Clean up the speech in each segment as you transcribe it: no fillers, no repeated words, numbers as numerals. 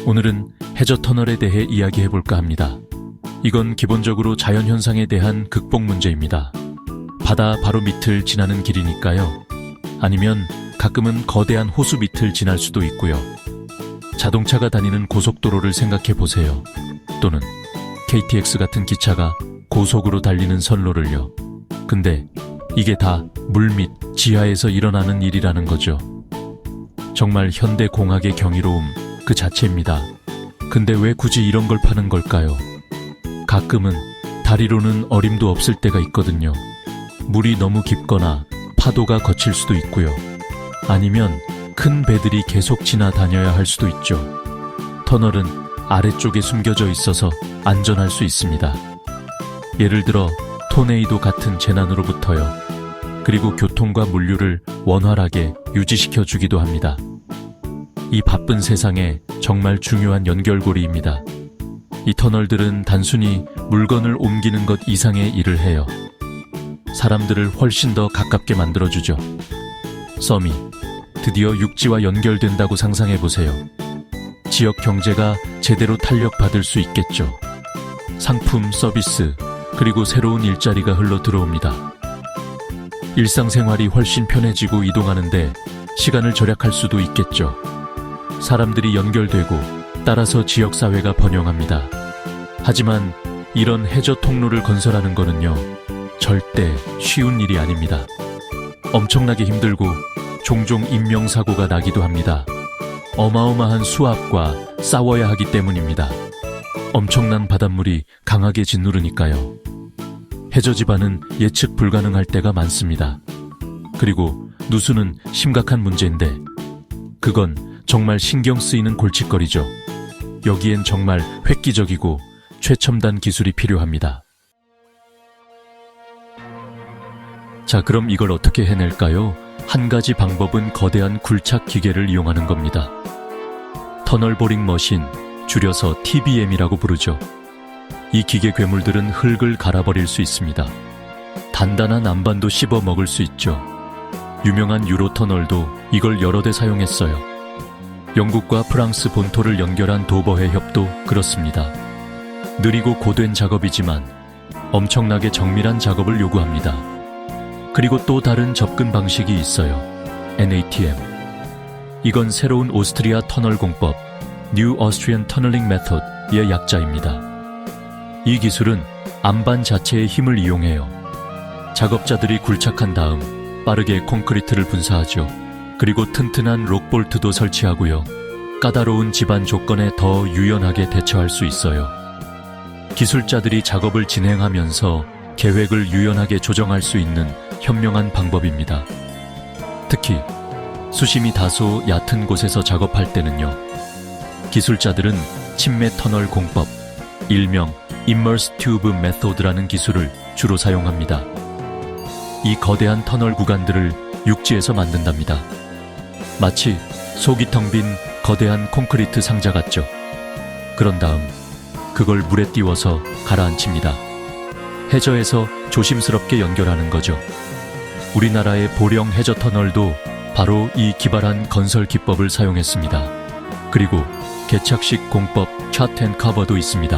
오늘은 해저 터널에 대해 이야기해볼까 합니다. 이건 기본적으로 자연현상에 대한 극복 문제입니다. 바다 바로 밑을 지나는 길이니까요. 아니면 가끔은 거대한 호수 밑을 지날 수도 있고요. 자동차가 다니는 고속도로를 생각해보세요. 또는 KTX 같은 기차가 고속으로 달리는 선로를요. 근데 이게 다 물밑 지하에서 일어나는 일이라는 거죠. 정말 현대공학의 경이로움 그 자체입니다. 근데 왜 굳이 이런 걸 파는 걸까요? 가끔은 다리로는 어림도 없을 때가 있거든요. 물이 너무 깊거나 파도가 거칠 수도 있고요. 아니면 큰 배들이 계속 지나다녀야 할 수도 있죠. 터널은 아래쪽에 숨겨져 있어서 안전할 수 있습니다. 예를 들어 토네이도 같은 재난으로부터요. 그리고 교통과 물류를 원활하게 유지시켜 주기도 합니다. 이 바쁜 세상에 정말 중요한 연결고리입니다. 이 터널들은 단순히 물건을 옮기는 것 이상의 일을 해요. 사람들을 훨씬 더 가깝게 만들어주죠. 썸이 드디어 육지와 연결된다고 상상해보세요. 지역 경제가 제대로 탄력받을 수 있겠죠. 상품, 서비스, 그리고 새로운 일자리가 흘러 들어옵니다. 일상생활이 훨씬 편해지고 이동하는데 시간을 절약할 수도 있겠죠. 사람들이 연결되고 따라서 지역사회가 번영합니다. 하지만 이런 해저 통로를 건설하는 거는요, 절대 쉬운 일이 아닙니다. 엄청나게 힘들고 종종 인명사고가 나기도 합니다. 어마어마한 수압과 싸워야 하기 때문입니다. 엄청난 바닷물이 강하게 짓누르니까요. 해저 지반은 예측 불가능할 때가 많습니다. 그리고 누수는 심각한 문제인데 그건 정말 신경 쓰이는 골칫거리죠. 여기엔 정말 획기적이고 최첨단 기술이 필요합니다. 자, 그럼 이걸 어떻게 해낼까요? 한 가지 방법은 거대한 굴착 기계를 이용하는 겁니다. 터널 보링 머신, 줄여서 TBM이라고 부르죠. 이 기계 괴물들은 흙을 갈아버릴 수 있습니다. 단단한 안반도 씹어 먹을 수 있죠. 유명한 유로터널도 이걸 여러 대 사용했어요. 영국과 프랑스 본토를 연결한 도버해 협도 그렇습니다. 느리고 고된 작업이지만 엄청나게 정밀한 작업을 요구합니다. 그리고 또 다른 접근 방식이 있어요. NATM. 이건 새로운 오스트리아 터널 공법, New Austrian Tunneling Method의 약자입니다. 이 기술은 안반 자체의 힘을 이용해요. 작업자들이 굴착한 다음 빠르게 콘크리트를 분사하죠. 그리고 튼튼한 록볼트도 설치하고요. 까다로운 집안 조건에 더 유연하게 대처할 수 있어요. 기술자들이 작업을 진행하면서 계획을 유연하게 조정할 수 있는 현명한 방법입니다. 특히 수심이 다소 얕은 곳에서 작업할 때는요. 기술자들은 침매 터널 공법, 일명 Immerse Tube Method라는 기술을 주로 사용합니다. 이 거대한 터널 구간들을 육지에서 만든답니다. 마치 속이 텅 빈 거대한 콘크리트 상자 같죠. 그런 다음 그걸 물에 띄워서 가라앉힙니다. 해저에서 조심스럽게 연결하는 거죠. 우리나라의 보령 해저 터널도 바로 이 기발한 건설 기법을 사용했습니다. 그리고 개착식 공법 Cut and Cover도 있습니다.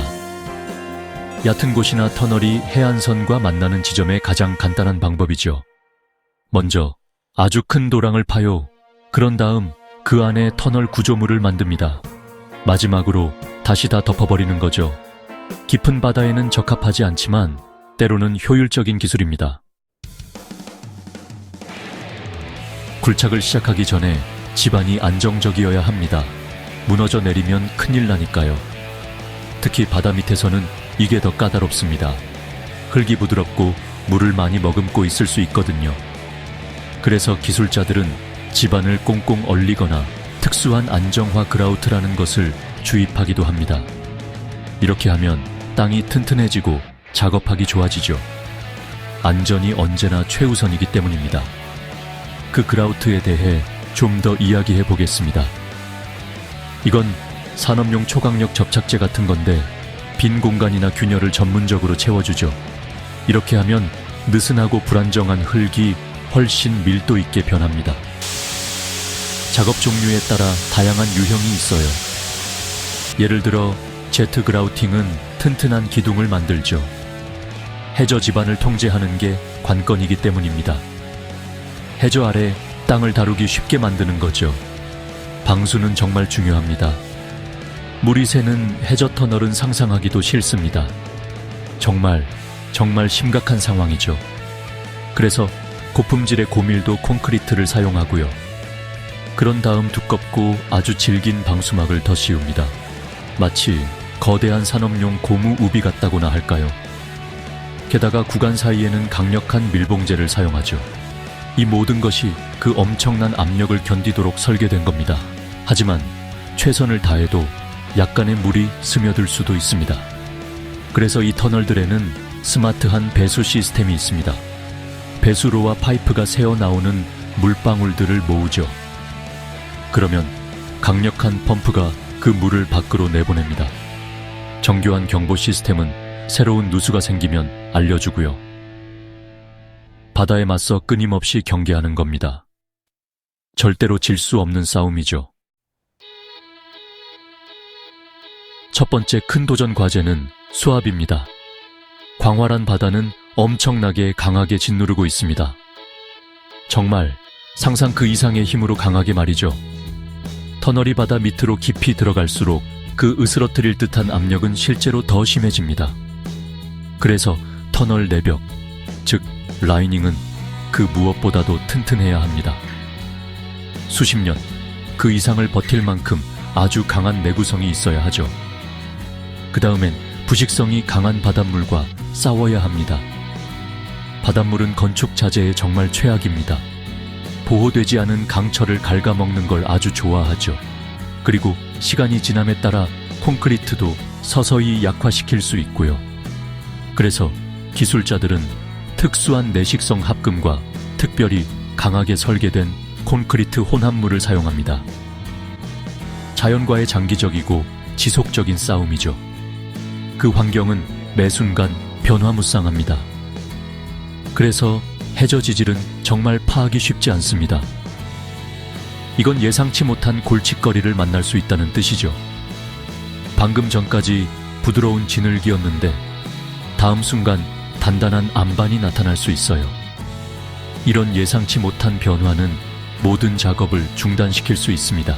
얕은 곳이나 터널이 해안선과 만나는 지점의 가장 간단한 방법이죠. 먼저 아주 큰 도랑을 파요. 그런 다음 그 안에 터널 구조물을 만듭니다. 마지막으로 다시 다 덮어버리는 거죠. 깊은 바다에는 적합하지 않지만 때로는 효율적인 기술입니다. 굴착을 시작하기 전에 집안이 안정적이어야 합니다. 무너져 내리면 큰일 나니까요. 특히 바다 밑에서는 이게 더 까다롭습니다. 흙이 부드럽고 물을 많이 머금고 있을 수 있거든요. 그래서 기술자들은 집안을 꽁꽁 얼리거나 특수한 안정화 그라우트라는 것을 주입하기도 합니다. 이렇게 하면 땅이 튼튼해지고 작업하기 좋아지죠. 안전이 언제나 최우선이기 때문입니다. 그 그라우트에 대해 좀 더 이야기해 보겠습니다. 이건 산업용 초강력 접착제 같은 건데 빈 공간이나 균열을 전문적으로 채워주죠. 이렇게 하면 느슨하고 불안정한 흙이 훨씬 밀도 있게 변합니다. 작업 종류에 따라 다양한 유형이 있어요. 예를 들어 제트 그라우팅은 튼튼한 기둥을 만들죠. 해저 지반을 통제하는 게 관건이기 때문입니다. 해저 아래 땅을 다루기 쉽게 만드는 거죠. 방수는 정말 중요합니다. 물이 새는 해저 터널은 상상하기도 싫습니다. 정말 심각한 상황이죠. 그래서 고품질의 고밀도 콘크리트를 사용하고요. 그런 다음 두껍고 아주 질긴 방수막을 더 씌웁니다. 마치 거대한 산업용 고무 우비 같다고나 할까요? 게다가 구간 사이에는 강력한 밀봉재를 사용하죠. 이 모든 것이 그 엄청난 압력을 견디도록 설계된 겁니다. 하지만 최선을 다해도 약간의 물이 스며들 수도 있습니다. 그래서 이 터널들에는 스마트한 배수 시스템이 있습니다. 배수로와 파이프가 새어나오는 물방울들을 모으죠. 그러면 강력한 펌프가 그 물을 밖으로 내보냅니다. 정교한 경보 시스템은 새로운 누수가 생기면 알려주고요. 바다에 맞서 끊임없이 경계하는 겁니다. 절대로 질 수 없는 싸움이죠. 첫 번째 큰 도전 과제는 수압입니다. 광활한 바다는 엄청나게 강하게 짓누르고 있습니다. 정말 상상 그 이상의 힘으로 강하게 말이죠. 터널이 바다 밑으로 깊이 들어갈수록 그 으스러뜨릴 듯한 압력은 실제로 더 심해집니다. 그래서 터널 내벽, 즉 라이닝은 그 무엇보다도 튼튼해야 합니다. 수십 년, 그 이상을 버틸 만큼 아주 강한 내구성이 있어야 하죠. 그 다음엔 부식성이 강한 바닷물과 싸워야 합니다. 바닷물은 건축 자재의 정말 최악입니다. 보호되지 않은 강철을 갉아먹는 걸 아주 좋아하죠. 그리고 시간이 지남에 따라 콘크리트도 서서히 약화시킬 수 있고요. 그래서 기술자들은 특수한 내식성 합금과 특별히 강하게 설계된 콘크리트 혼합물을 사용합니다. 자연과의 장기적이고 지속적인 싸움이죠. 그 환경은 매 순간 변화무쌍합니다. 그래서 해저 지질은 정말 파악이 쉽지 않습니다. 이건 예상치 못한 골칫거리를 만날 수 있다는 뜻이죠. 방금 전까지 부드러운 진흙이었는데 다음 순간 단단한 암반이 나타날 수 있어요. 이런 예상치 못한 변화는 모든 작업을 중단시킬 수 있습니다.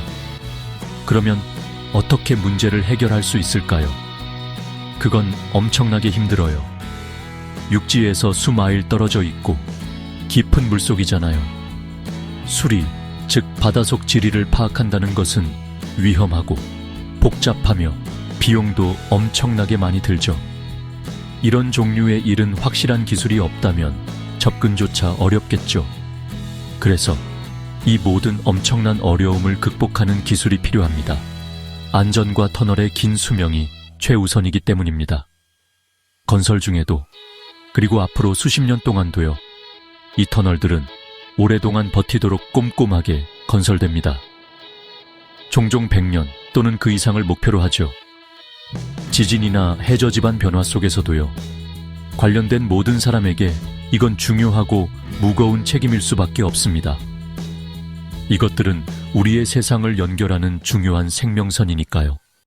그러면 어떻게 문제를 해결할 수 있을까요? 그건 엄청나게 힘들어요. 육지에서 수마일 떨어져 있고 깊은 물속이잖아요. 수리, 즉 바다속 지리를 파악한다는 것은 위험하고 복잡하며 비용도 엄청나게 많이 들죠. 이런 종류의 일은 확실한 기술이 없다면 접근조차 어렵겠죠. 그래서 이 모든 엄청난 어려움을 극복하는 기술이 필요합니다. 안전과 터널의 긴 수명이 최우선이기 때문입니다. 건설 중에도 그리고 앞으로 수십 년 동안도요. 이 터널들은 오랫동안 버티도록 꼼꼼하게 건설됩니다. 종종 100년 또는 그 이상을 목표로 하죠. 지진이나 해저 지반 변화 속에서도요. 관련된 모든 사람에게 이건 중요하고 무거운 책임일 수밖에 없습니다. 이것들은 우리의 세상을 연결하는 중요한 생명선이니까요.